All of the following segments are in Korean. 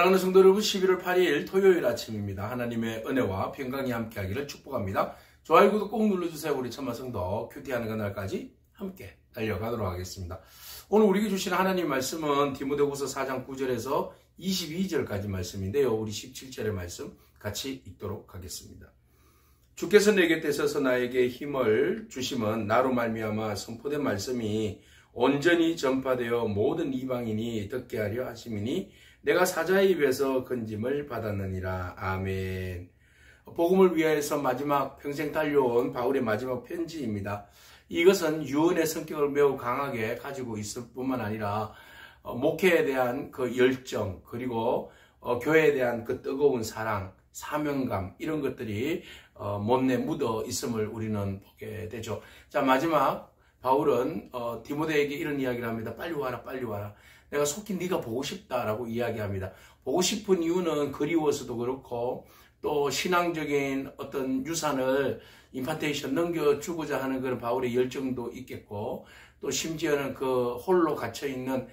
사랑하는 성도 여러분, 11월 8일 토요일 아침입니다. 하나님의 은혜와 평강이 함께하기를 축복합니다. 좋아요, 구독 꼭 눌러주세요. 우리 천만 성도 큐티하는 그날까지 함께 달려가도록 하겠습니다. 오늘 우리에게 주시는 하나님 말씀은 디모데후서 4장 9절에서 22절까지 말씀인데요. 우리 17절의 말씀 같이 읽도록 하겠습니다. 주께서 내게 떼서서 나에게 힘을 주심은 나로 말미암아 선포된 말씀이 온전히 전파되어 모든 이방인이 듣게 하려 하심이니 내가 사자의 입에서 건짐을 받았느니라. 아멘. 복음을 위하여서 마지막 평생 달려온 바울의 마지막 편지입니다. 이것은 유언의 성격을 매우 강하게 가지고 있을 뿐만 아니라 목회에 대한 그 열정, 그리고 교회에 대한 그 뜨거운 사랑, 사명감, 이런 것들이 못내 묻어 있음을 우리는 보게 되죠. 자, 마지막 바울은 디모데에게 이런 이야기를 합니다. 빨리 와라, 빨리 와라. 내가 속히 네가 보고 싶다라고 이야기합니다. 보고 싶은 이유는 그리워서도 그렇고, 또 신앙적인 어떤 유산을 임파테이션 넘겨주고자 하는 그런 바울의 열정도 있겠고, 또 심지어는 그 홀로 갇혀있는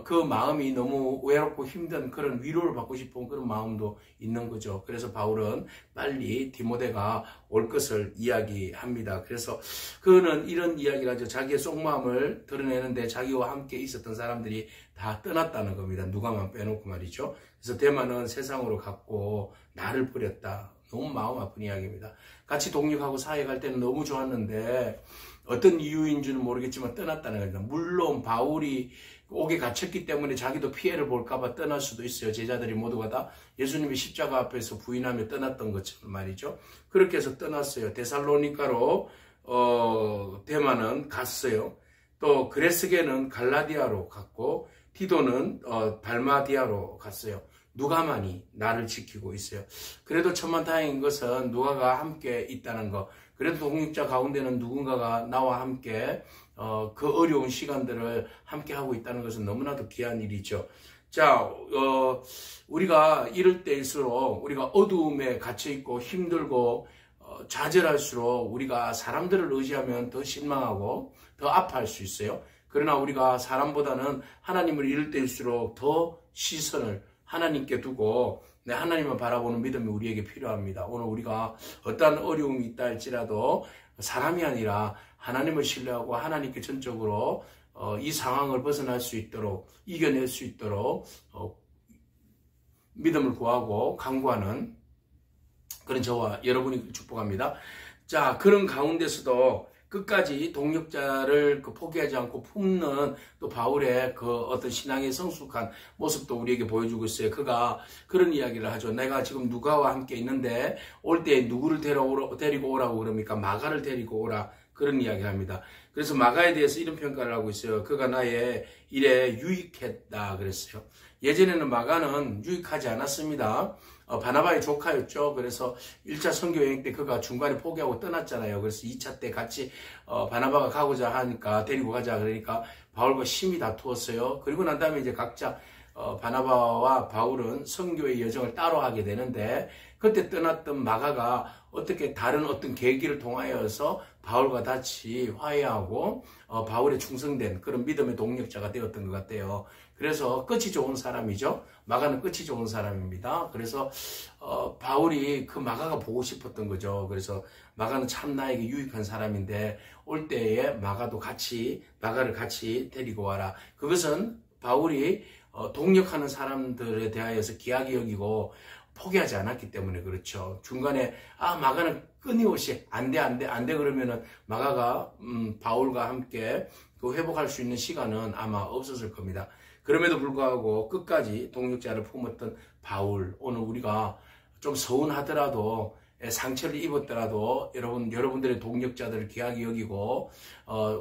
그 마음이 너무 외롭고 힘든 그런 위로를 받고 싶은 그런 마음도 있는 거죠. 그래서 바울은 빨리 디모데가 올 것을 이야기합니다. 그래서 그는 이런 이야기를 하죠. 자기의 속마음을 드러내는데 자기와 함께 있었던 사람들이 다 떠났다는 겁니다. 누가만 빼놓고 말이죠. 그래서 데마는 세상으로 갔고 나를 버렸다. 너무 마음 아픈 이야기입니다. 같이 동역하고 사역할 때는 너무 좋았는데 어떤 이유인지는 모르겠지만 떠났다는 겁니다. 물론 바울이 옥에 갇혔기 때문에 자기도 피해를 볼까봐 떠날 수도 있어요. 제자들이 모두가 다 예수님의 십자가 앞에서 부인하며 떠났던 것처럼 말이죠. 그렇게 해서 떠났어요. 데살로니가로 데마는 갔어요. 또 그레스게는 갈라디아로 갔고 티도는 달마디아로 갔어요. 누가만이 나를 지키고 있어요. 그래도 천만다행인 것은 누가가 함께 있다는 것. 그래도 동역자 가운데는 누군가가 나와 함께 그 어려운 시간들을 함께 하고 있다는 것은 너무나도 귀한 일이죠. 자, 우리가 이럴 때일수록 우리가 어두움에 갇혀있고 힘들고 좌절할수록 우리가 사람들을 의지하면 더 실망하고 더 아파할 수 있어요. 그러나 우리가 사람보다는 하나님을 이럴 때일수록 더 시선을 하나님께 두고 하나님을 바라보는 믿음이 우리에게 필요합니다. 오늘 우리가 어떠한 어려움이 있다 할지라도 사람이 아니라 하나님을 신뢰하고 하나님께 전적으로 이 상황을 벗어날 수 있도록, 이겨낼 수 있도록 믿음을 구하고 간구하는 그런 저와 여러분이 축복합니다. 자, 그런 가운데서도 끝까지 동역자를 포기하지 않고 품는 또 바울의 그 어떤 신앙의 성숙한 모습도 우리에게 보여주고 있어요. 그가 그런 이야기를 하죠. 내가 지금 누가와 함께 있는데 올 때 누구를 데리고 오라고 그럽니까? 마가를 데리고 오라. 그런 이야기를 합니다. 그래서 마가에 대해서 이런 평가를 하고 있어요. 그가 나의 일에 유익했다 그랬어요. 예전에는 마가는 유익하지 않았습니다. 바나바의 조카였죠. 그래서 1차 선교여행 때 그가 중간에 포기하고 떠났잖아요. 그래서 2차 때 같이 바나바가 가고자 하니까 데리고 가자 그러니까 바울과 심히 다투었어요. 그리고 난 다음에 이제 각자 바나바와 바울은 선교의 여정을 따로 하게 되는데 그때 떠났던 마가가 어떻게 다른 어떤 계기를 통하여서 바울과 같이 화해하고 바울에 충성된 그런 믿음의 동력자가 되었던 것 같아요. 그래서 끝이 좋은 사람이죠. 마가는 끝이 좋은 사람입니다. 그래서 바울이 그 마가가 보고 싶었던 거죠. 그래서 마가는 참 나에게 유익한 사람인데 올 때에 마가를 같이 데리고 와라. 그것은 바울이 동역하는 사람들에 대하여서 귀하게 여기고 포기하지 않았기 때문에 그렇죠. 중간에 마가는 끊임없이 안 돼 그러면은 마가가 바울과 함께 그 회복할 수 있는 시간은 아마 없었을 겁니다. 그럼에도 불구하고 끝까지 동역자를 품었던 바울, 오늘 우리가 좀 서운하더라도 상처를 입었더라도 여러분들의 동역자들을 귀하게 여기고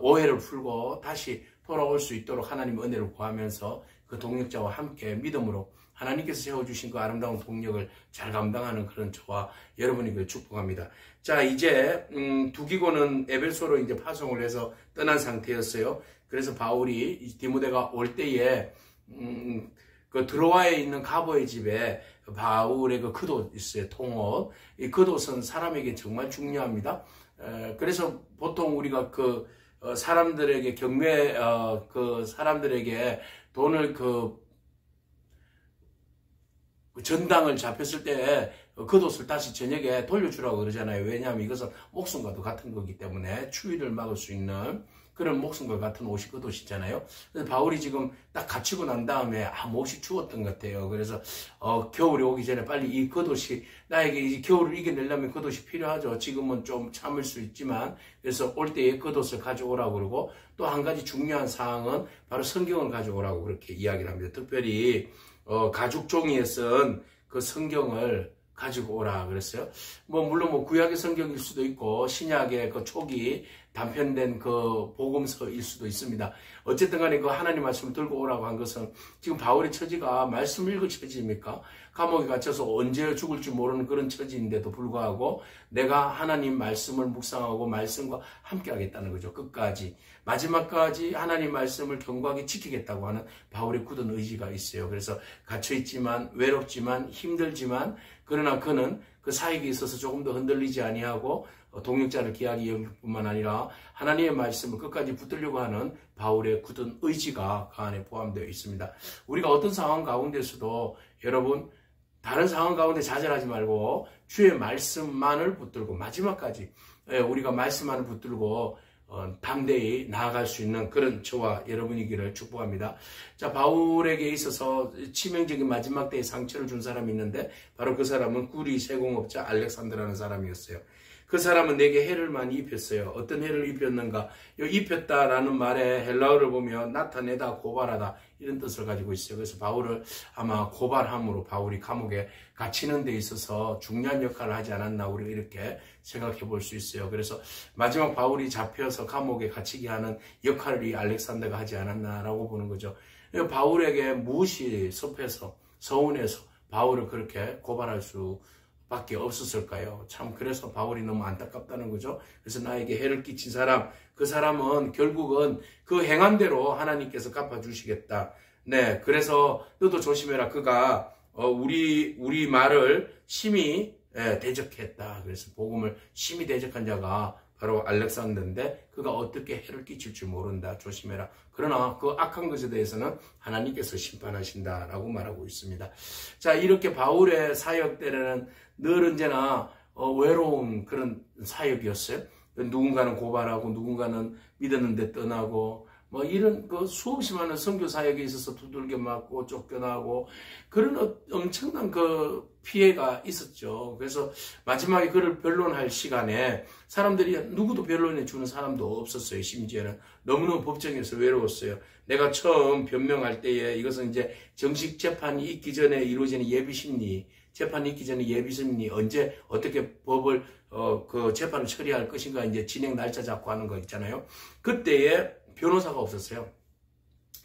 오해를 풀고 다시 돌아올 수 있도록 하나님 은혜를 구하면서 그 동역자와 함께 믿음으로 하나님께서 세워주신 그 아름다운 동력을 잘 감당하는 그런 저와 여러분에게 축복합니다. 자, 이제 두기고는 에베소로 이제 파송을 해서 떠난 상태였어요. 그래서 바울이 디모데가 올 때에 그 드로아에 있는 가보의 집에 바울의 그 겉옷 있어요. 통옷. 이 겉옷은 사람에게 정말 중요합니다. 그래서 보통 우리가 그 사람들에게 사람들에게 돈을 전당을 잡혔을 때 겉옷을 다시 저녁에 돌려주라고 그러잖아요. 왜냐하면 이것은 목숨과도 같은 거기 때문에 추위를 막을 수 있는 그런 목숨과 같은 옷이 겉옷이잖아요. 그래서 바울이 지금 딱 갇히고 난 다음에 몹시 추웠던 것 같아요. 그래서 겨울이 오기 전에 빨리 이 겉옷이 나에게 이 겨울을 이겨내려면 겉옷이 필요하죠. 지금은 좀 참을 수 있지만 그래서 올 때에 겉옷을 가져오라고 그러고 또 한 가지 중요한 사항은 바로 성경을 가져오라고 그렇게 이야기를 합니다. 특별히 가죽 종이에 쓴 그 성경을 가지고 오라 그랬어요. 물론 구약의 성경일 수도 있고 신약의 그 초기 단편된 그 복음서일 수도 있습니다. 어쨌든 간에 그 하나님 말씀을 들고 오라고 한 것은 지금 바울의 처지가 말씀 읽을 처지입니까? 감옥에 갇혀서 언제 죽을지 모르는 그런 처지인데도 불구하고 내가 하나님 말씀을 묵상하고 말씀과 함께 하겠다는 거죠. 끝까지. 마지막까지 하나님 말씀을 견고하게 지키겠다고 하는 바울의 굳은 의지가 있어요. 그래서 갇혀있지만 외롭지만 힘들지만 그러나 그는 그 사역에 있어서 조금 더 흔들리지 아니하고 동역자를 귀하게 여길 뿐만 아니라 하나님의 말씀을 끝까지 붙들려고 하는 바울의 굳은 의지가 그 안에 포함되어 있습니다. 우리가 어떤 상황 가운데서도 여러분 다른 상황 가운데 좌절하지 말고 주의 말씀만을 붙들고 마지막까지 우리가 말씀만을 붙들고 담대히 나아갈 수 있는 그런 저와 여러분이기를 축복합니다. 자, 바울에게 있어서 치명적인 마지막 때에 상처를 준 사람이 있는데 바로 그 사람은 구리 세공업자 알렉산더라는 사람이었어요. 그 사람은 내게 해를 많이 입혔어요. 어떤 해를 입혔는가? 입혔다라는 말에 헬라어를 보면 나타내다, 고발하다 이런 뜻을 가지고 있어요. 그래서 바울을 아마 고발함으로 바울이 감옥에 갇히는 데 있어서 중요한 역할을 하지 않았나 우리가 이렇게 생각해 볼 수 있어요. 그래서 마지막 바울이 잡혀서 감옥에 갇히게 하는 역할을 이 알렉산더가 하지 않았나라고 보는 거죠. 바울에게 무엇이 섭해서 서운해서 바울을 그렇게 고발할 수 밖에 없었을까요? 참 그래서 바울이 너무 안타깝다는 거죠. 그래서 나에게 해를 끼친 사람, 그 사람은 결국은 그 행한 대로 하나님께서 갚아주시겠다. 네, 그래서 너도 조심해라. 그가 우리 말을 심히 대적했다. 그래서 복음을 심히 대적한 자가 바로 알렉산더인데 그가 어떻게 해를 끼칠 줄 모른다. 조심해라. 그러나 그 악한 것에 대해서는 하나님께서 심판하신다라고 말하고 있습니다. 자, 이렇게 바울의 사역 때는 늘 언제나 외로운 그런 사역이었어요. 누군가는 고발하고 누군가는 믿었는데 떠나고 이런 그 수없이 많은 선교 사역에 있어서 두들겨 맞고 쫓겨나고 그런 엄청난 그 피해가 있었죠. 그래서 마지막에 그를 변론할 시간에 사람들이 누구도 변론해 주는 사람도 없었어요. 심지어는 너무너무 법정에서 외로웠어요. 내가 처음 변명할 때에 이것은 이제 정식 재판이 있기 전에 이루어지는 예비심리, 재판이 있기 전에 예비심리 언제 어떻게 법을 그 재판을 처리할 것인가 이제 진행 날짜 잡고 하는 거 있잖아요. 그때에 변호사가 없었어요.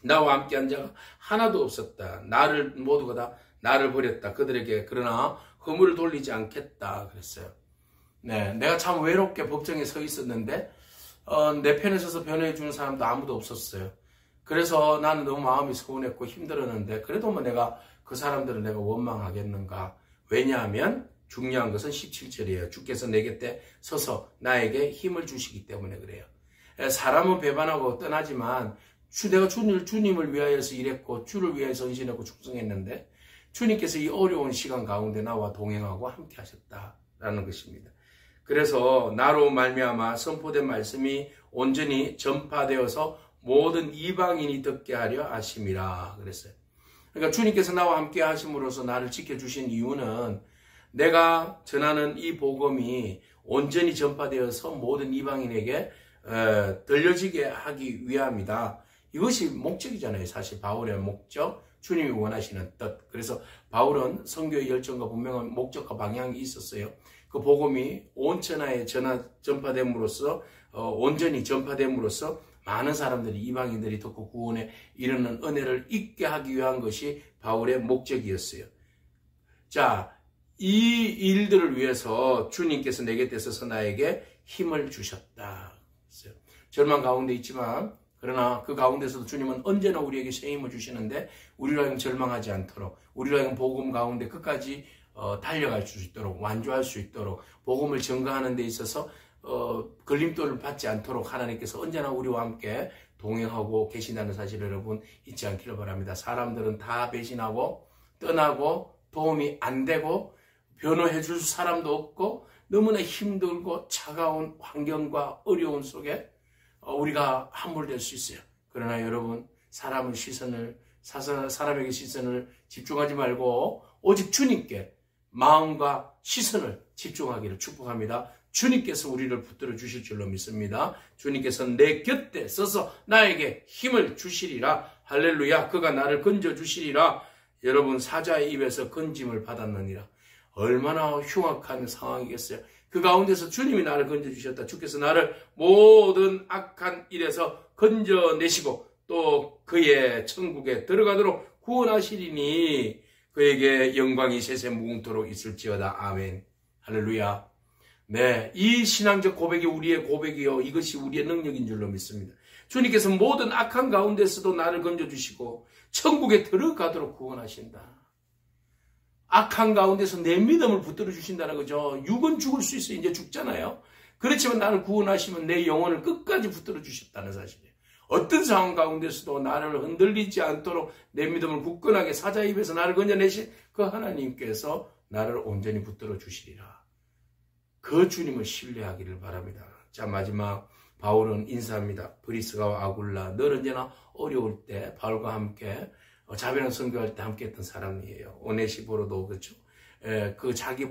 나와 함께한 자가 하나도 없었다. 모두가 다 나를 버렸다. 그들에게 그러나 허물을 돌리지 않겠다 그랬어요. 네, 내가 참 외롭게 법정에 서 있었는데 내 편에 서서 변호해 주는 사람도 아무도 없었어요. 그래서 나는 너무 마음이 서운했고 힘들었는데 그래도 내가 그 사람들을 내가 원망하겠는가. 왜냐하면 중요한 것은 17절이에요. 주께서 내 곁에 서서 나에게 힘을 주시기 때문에 그래요. 사람은 배반하고 떠나지만 내가 주님을 위하여서 일했고 주를 위하여서 헌신했고 충성했는데 주님께서 이 어려운 시간 가운데 나와 동행하고 함께 하셨다라는 것입니다. 그래서 나로 말미암아 선포된 말씀이 온전히 전파되어서 모든 이방인이 듣게 하려 하심이라 그랬어요. 그러니까 주님께서 나와 함께 하심으로써 나를 지켜주신 이유는 내가 전하는 이 복음이 온전히 전파되어서 모든 이방인에게 들려지게 하기 위함이다. 이것이 목적이잖아요. 사실 바울의 목적, 주님이 원하시는 뜻. 그래서 바울은 선교의 열정과 분명한 목적과 방향이 있었어요. 그 복음이 온 천하에 전파됨으로써 온전히 전파됨으로써 많은 사람들이 이방인들이 듣고 구원에 이르는 은혜를 잊게 하기 위한 것이 바울의 목적이었어요. 자, 이 일들을 위해서 주님께서 내 곁에 서서 나에게 힘을 주셨다. 절망 가운데 있지만 그러나 그 가운데서도 주님은 언제나 우리에게 새 힘을 주시는데 우리로 하여금 절망하지 않도록 우리로 하여금 복음 가운데 끝까지 달려갈 수 있도록 완주할 수 있도록 복음을 전가하는 데 있어서 걸림돌을 받지 않도록 하나님께서 언제나 우리와 함께 동행하고 계신다는 사실을 여러분 잊지 않기를 바랍니다. 사람들은 다 배신하고 떠나고 도움이 안 되고 변호해 줄 사람도 없고 너무나 힘들고 차가운 환경과 어려움 속에 우리가 함몰될 수 있어요. 그러나 여러분, 사람에게 시선을 집중하지 말고 오직 주님께 마음과 시선을 집중하기를 축복합니다. 주님께서 우리를 붙들어 주실 줄로 믿습니다. 주님께서 내 곁에 서서 나에게 힘을 주시리라. 할렐루야. 그가 나를 건져 주시리라. 여러분, 사자의 입에서 건짐을 받았느니라. 얼마나 흉악한 상황이겠어요. 그 가운데서 주님이 나를 건져주셨다. 주께서 나를 모든 악한 일에서 건져내시고 또 그의 천국에 들어가도록 구원하시리니 그에게 영광이 세세 무궁토록 있을지어다. 아멘. 할렐루야. 네, 이 신앙적 고백이 우리의 고백이요, 이것이 우리의 능력인 줄로 믿습니다. 주님께서 모든 악한 가운데서도 나를 건져주시고 천국에 들어가도록 구원하신다. 악한 가운데서 내 믿음을 붙들어 주신다는 거죠. 육은 죽을 수 있어요. 이제 죽잖아요. 그렇지만 나를 구원하시면 내 영혼을 끝까지 붙들어 주셨다는 사실이에요. 어떤 상황 가운데서도 나를 흔들리지 않도록 내 믿음을 굳건하게 사자 입에서 나를 건져내신 그 하나님께서 나를 온전히 붙들어 주시리라. 그 주님을 신뢰하기를 바랍니다. 자, 마지막 바울은 인사합니다. 브리스가와 아굴라, 늘 언제나 어려울 때 바울과 함께 자비랑 선교할 때 함께 했던 사람이에요. 오네시보로도 그렇죠. 그 자기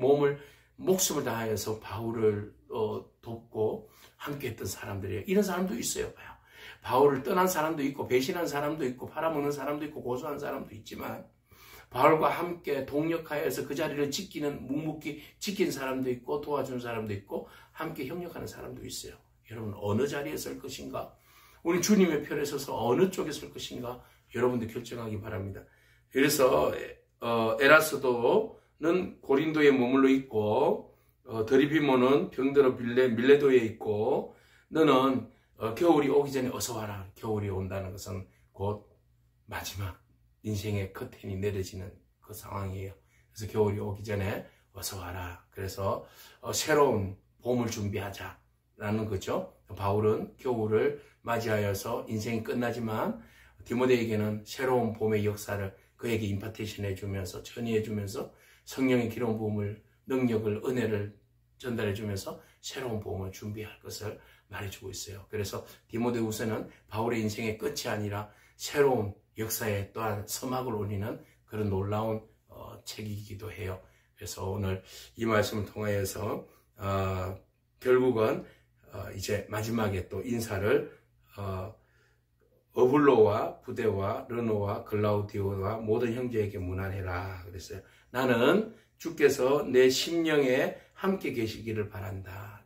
목숨을 다하여서 바울을 돕고 함께 했던 사람들이에요. 이런 사람도 있어요. 바울을 떠난 사람도 있고 배신한 사람도 있고 팔아먹는 사람도 있고 고소한 사람도 있지만 바울과 함께 동력하여서 그 자리를 묵묵히 지킨 사람도 있고 도와준 사람도 있고 함께 협력하는 사람도 있어요. 여러분, 어느 자리에 설 것인가? 우리 주님의 편에 서서 어느 쪽에 설 것인가? 여러분들 결정하기 바랍니다. 그래서 에라스도는 고린도에 머물러 있고 드리비모는 병들어 밀레도에 있고 너는 겨울이 오기 전에 어서 와라. 겨울이 온다는 것은 곧 마지막 인생의 커튼이 내려지는 그 상황이에요. 그래서 겨울이 오기 전에 어서 와라. 그래서 새로운 봄을 준비하자라는 거죠. 바울은 겨울을 맞이하여서 인생이 끝나지만 디모데에게는 새로운 봄의 역사를 그에게 임파테이션 해주면서 전이해주면서 성령의 기름 부음을 능력을 은혜를 전달해주면서 새로운 봄을 준비할 것을 말해주고 있어요. 그래서 디모데후서는 바울의 인생의 끝이 아니라 새로운 역사에 또한 서막을 올리는 그런 놀라운 책이기도 해요. 그래서 오늘 이 말씀을 통하여서 결국은 이제 마지막에 또 인사를 어블로와 부데와 르노와 글라우디오와 모든 형제에게 문안해라 그랬어요. 나는 주께서 내 심령에 함께 계시기를 바란다.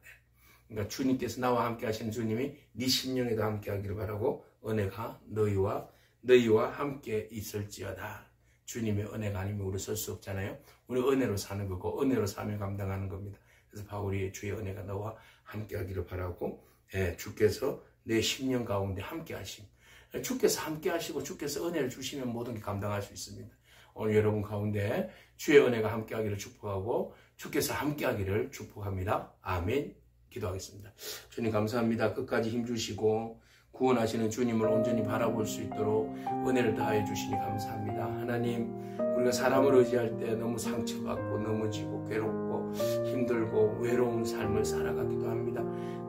그러니까 주님께서 나와 함께 하시는 주님이 네 심령에도 함께 하기를 바라고 은혜가 너희와 함께 있을지어다. 주님의 은혜가 아니면 우리 설 수 없잖아요. 우리 은혜로 사는 거고 은혜로 사명 감당하는 겁니다. 그래서 바울이 주의 은혜가 너와 함께 하기를 바라고 주께서 내 심령 가운데 함께 하심. 주께서 함께 하시고 주께서 은혜를 주시면 모든 게 감당할 수 있습니다. 오늘 여러분 가운데 주의 은혜가 함께 하기를 축복하고 주께서 함께 하기를 축복합니다. 아멘. 기도하겠습니다. 주님 감사합니다. 끝까지 힘주시고 구원하시는 주님을 온전히 바라볼 수 있도록 은혜를 다해 주시니 감사합니다. 하나님, 우리가 사람을 의지할 때 너무 상처받고 넘어지고 괴롭고 힘들고 외로운 삶을 살아가기도 합니다.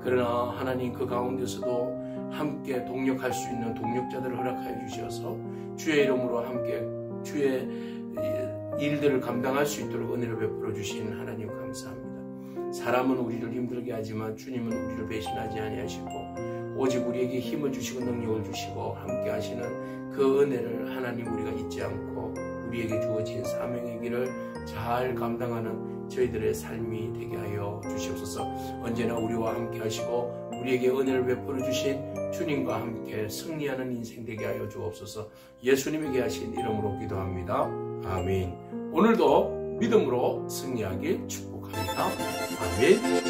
그러나 하나님 그 가운데서도 함께 동력할 수 있는 동력자들을 허락하여 주셔서 주의 이름으로 함께 주의 일들을 감당할 수 있도록 은혜를 베풀어 주신 하나님 감사합니다. 사람은 우리를 힘들게 하지만 주님은 우리를 배신하지 아니하시고 오직 우리에게 힘을 주시고 능력을 주시고 함께 하시는 그 은혜를 하나님 우리가 잊지 않고 우리에게 주어진 사명의 길을 잘 감당하는 저희들의 삶이 되게 하여 주시옵소서. 언제나 우리와 함께 하시고 우리에게 은혜를 베풀어 주신 주님과 함께 승리하는 인생 되게 하여 주옵소서. 예수님에게 하신 이름으로 기도합니다. 아멘. 오늘도 믿음으로 승리하길 축복합니다. 아멘.